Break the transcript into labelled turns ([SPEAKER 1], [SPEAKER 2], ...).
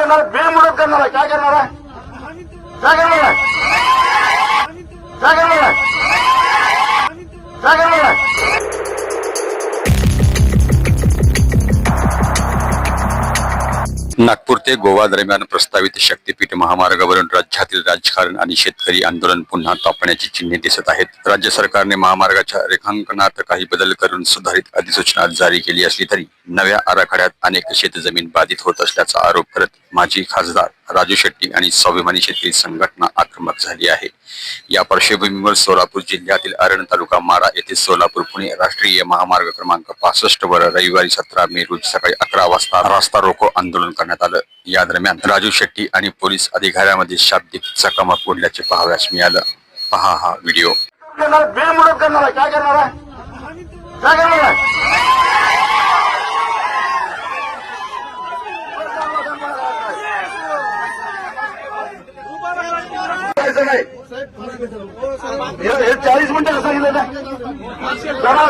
[SPEAKER 1] करणार बेमुदत करणार आहे. काय करणार आहे? काय करणार आहे? काय करणार आहे? काय करणार आहे?
[SPEAKER 2] नागपूर ते गोवा दरम्यान प्रस्तावित शक्तीपीठ महामार्गावरून राज्यातील राजकारण आणि शेतकरी आंदोलन पुन्हा तापण्याची चिन्हे दिसत आहेत. राज्य सरकारने महामार्गाच्या रेखांकनात काही बदल करून सुधारित अधिसूचना जारी केली असली तरी नव्या आराखड्यात अनेक शेतजमीन बाधित होत असल्याचा आरोप करत माजी खासदार राजू शेट्टी आणि स्वाभिमानी शेतकरी संघटना आक्रमक झाली आहे. या पार्श्वभूमीवर सोलापूर जिल्ह्यातील अरण तालुका मारा येथे सोलापूर पुणे राष्ट्रीय महामार्ग क्रमांक 65 वर रविवारी 17 मे रोजी सकाळी 11 वाजता रास्ता रोको आंदोलन करण्यात आलं. या दरम्यान राजू शेट्टी आणि पोलीस अधिकाऱ्यांमध्ये शाब्दिक चकमक उडल्याचे पाहावयास मिळालं. पहा हा व्हिडिओ.
[SPEAKER 1] बेमुदत करणार आहे. काय करणार आहे? काय करणार आहे? हे 40 मिनिटं सांगितलं ना. जरा